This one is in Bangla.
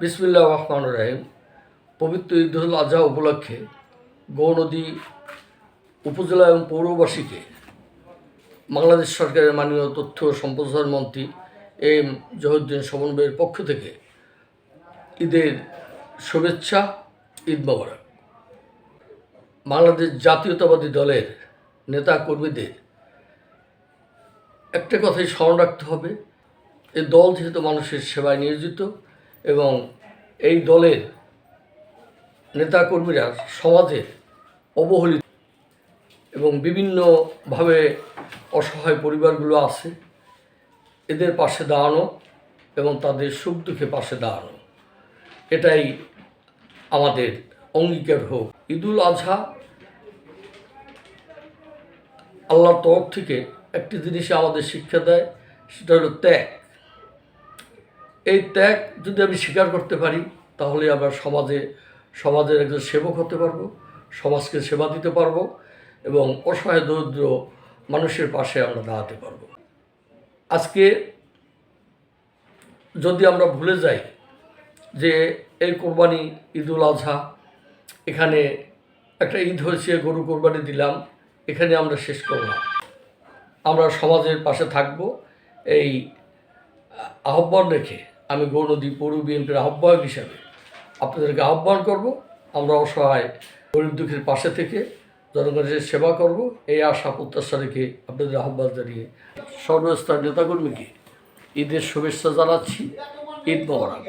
বিসমিল্লাহির রহমানির রহিম। পবিত্র ঈদুল আজহা উপলক্ষে গৌরনদী উপজেলা এবং পৌরবাসীকে বাংলাদেশ সরকারের মাননীয় তথ্য ও সম্প্রচার মন্ত্রী এম জহিরুদ্দিন সুমন ভাইয়ের পক্ষ থেকে ঈদের শুভেচ্ছা, ঈদ মোবারক। বাংলাদেশ জাতীয়তাবাদী দলের নেতা কর্মীদের একটা কথাই স্মরণ রাখতে হবে, এই দল যেহেতু মানুষের সেবায় নিয়োজিত এবং এই দলের নেতাকর্মীরা সমাজের অবহেলিত এবং বিভিন্নভাবে অসহায় পরিবারগুলো আছে, এদের পাশে দাঁড়ানো এবং তাদের সুখ দুঃখে পাশে দাঁড়ানো, এটাই আমাদের অঙ্গীকার হোক। ঈদুল আজহা আল্লাহর তরফ থেকে একটি জিনিসে আমাদের শিক্ষা দেয়, সেটা হলো ত্যাগ। এই ত্যাগ যদি আমি স্বীকার করতে পারি, তাহলে আমরা সমাজের একজন সেবক হতে পারবো, সমাজকে সেবা দিতে পারবো এবং অসহায় দরিদ্র মানুষের পাশে আমরা দাঁড়াতে পারবো। আজকে যদি আমরা ভুলে যাই যে এই কোরবানি ঈদুল আজহা, এখানে একটা ঈদ হয়েছে, গরু কোরবানি দিলাম, এখানে আমরা শেষ করলাম। আমরা সমাজের পাশে থাকব, এই আহ্বান রেখে আমি গৌরনদী পৌর বিএনপির আহ্বায়ক হিসাবে আপনাদেরকে আহ্বান করব। আমরা অসহায় গরিব দুঃখীর পাশে থেকে জনগণের সেবা করব, এই আশা প্রত্যাশা রেখে আপনাদের আহ্বান জানিয়ে সর্বস্তরের নেতাকর্মীকে ঈদের শুভেচ্ছা জানাচ্ছি। ঈদ মোবারক।